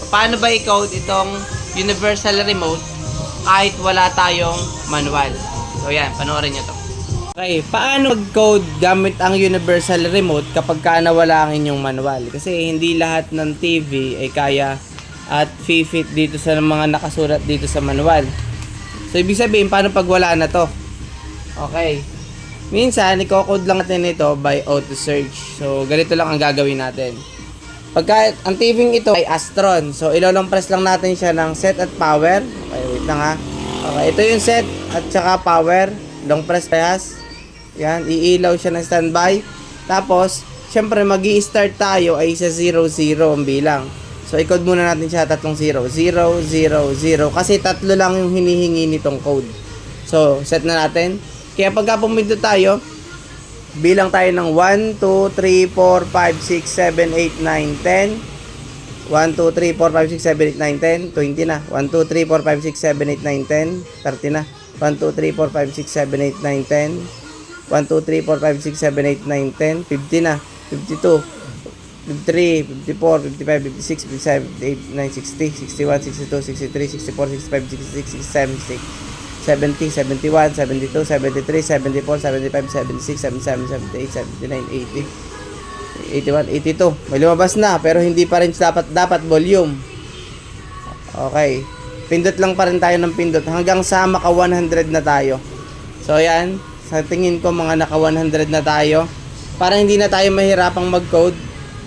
paano ba i-code itong universal remote kahit wala tayong manual. So yan, panoorin nyo to. Okay, paano mag-code gamit ang universal remote kapag nawala ang inyong manual? Kasi hindi lahat ng TV ay kaya at fit dito sa mga nakasulat dito sa manual. So ibig sabihin, paano pag wala na to? Okay. Minsan, i-code lang natin ito by auto search. So ganito lang ang gagawin natin. Pagka ang TV ito ay Astron, so ilolong press lang natin siya ng set at power. Okay, wait lang ha. Okay, ito yung set at saka power. Long press press. Yan, iilaw siya ng standby. Tapos, syempre magi-start tayo ay sa 00 ang bilang. So i-code muna natin siya tatlong 0. 0, 0, 0. Kasi tatlo lang yung hinihingi nitong code. So, set na natin. Kaya pagka pumindot tayo, bilang tayo ng 1, 2, 3, 4, 5, 6, 7, 8, 9, 10. 1, 2, 3, 4, 5, 6, 7, 8, 9, 10. 20 na. 1, 2, 3, 4, 5, 6, 7, 8, 9, 10. 30 na. 1, 2, 3, 4, 5, 6, 7, 8, 9, 10. 1, 2, 3, 4, 5, 6, 7, 8, 9, 10. 50 na. 52. 53, 54, 55, 56, 57, 58, 59, 60, 61, 62, 63, 64, 65, 66, 67, 70, 71, 72, 73, 74, 75, 76, 77, 78, 79, 80, 81, 82. May lumabas na pero hindi pa rin dapat volume. Okay. Pindot lang pa rin tayo ng pindot hanggang sa maka 100 na tayo. So ayan, sa tingin ko mga naka 100 na tayo. Para hindi na tayo mahirapang mag-code,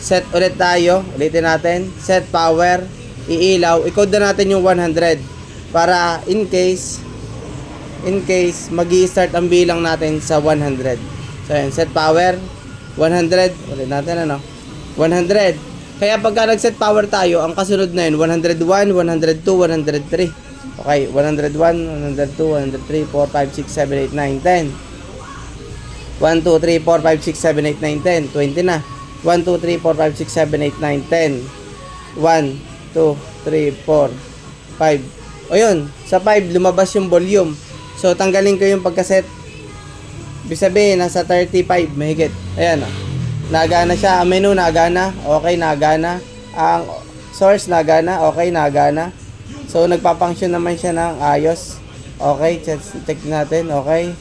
set ulit tayo. Ulitin natin. Set power, iilaw. I-code na natin yung 100 para in case magi-start ang bilang natin sa 100. So ayan, set power 100. Ulit natin 100. Kaya pagka nag-set power tayo, ang kasunod na yun 101, 102, 103. Okay, 101, 102, 103, 4, 5, 6, 7, 8, 9, 10. 1, 2, 3, 4, 5, 6, 7, 8, 9, 10. 20 na. 1, 2, 3, 4, 5, 6, 7, 8, 9, 10. 1, 2, 3, 4, 5. O yun, sa 5 lumabas yung volume. So tanggalin ko yung pagkaset. Ibig sabihin, nasa 35 mahigit. Ayan o. Nagana siya. Ang menu nagana. Okay, nagana. Ang source nagana. Okay, nagana. So nagpa-function naman siya ng ayos. Okay, check natin. Okay.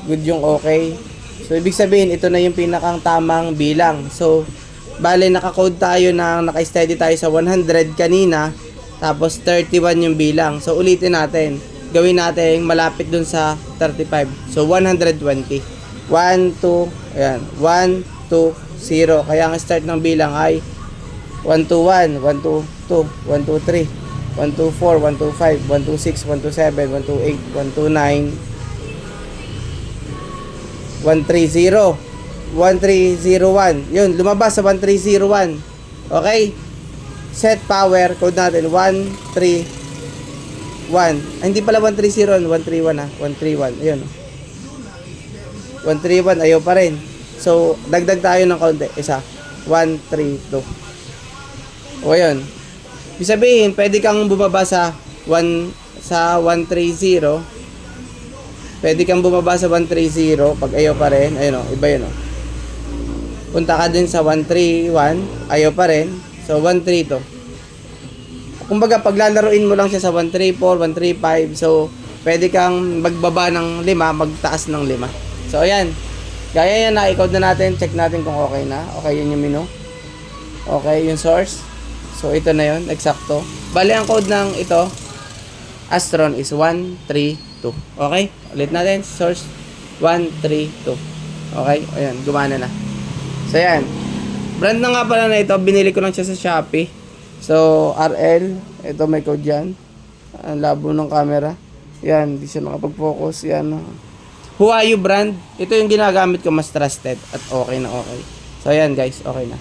Good yung okay. So ibig sabihin, ito na yung pinakang tamang bilang. So bale naka-code tayo na naka-steady tayo sa 100 kanina. Tapos 31 yung bilang. So ulitin natin. Gawin natin malapit dun sa 35. So 120. 1, 2, ayan. 1, 2, 0. Kaya ang start ng bilang ay 1, 2, 1, 1, 2, 2, 1, 2, 3, 1, 2, 4, 1, 2, 5, 1, 2, 6, 1, 2, 7, 1, 2, 8, 1, 2, 9, 1, 3, 0, 1, 3, 0, 1. Yun, lumabas sa 1, 3, 0, 1. Okay? Set power, code natin 1, 3, 1. Ay, hindi pala 1, 3, 0, 1, 3, 1 ha. 1, 3, 1. Ayun. 1, 3, 1. Ayaw pa rin. So, dagdag tayo ng kaunti. Isa. 1, 3, 2. O, ayun. Ibig sabihin, pwede kang bumaba sa 130. Pwede kang bumaba sa 130 pag ayaw pa rin. Ayun o, iba yun o. Punta ka din sa 131. Ayaw pa rin. So, 132. Kumbaga, paglalaruin mo lang siya sa 134, 135. So, pwede kang magbaba ng 5, magtaas ng 5. So, ayan. Gaya yan, na-code na natin. Check natin kung okay na. Okay, yun yung menu. Okay, yung source. So, ito na yun. Eksakto. Bali, ang code ng ito, Astron is 132. Okay? Ulit natin. Source, 132. Okay? Ayan, gumana na. So, ayan. Brand na nga pala na ito. Binili ko lang siya sa Shopee. So, RL. Ito, may code dyan. Ang labo ng camera. Yan, hindi siya nakapag-focus. Yan. Huayu brand. Ito yung ginagamit ko, mas trusted at okay na okay. So ayan guys, okay na.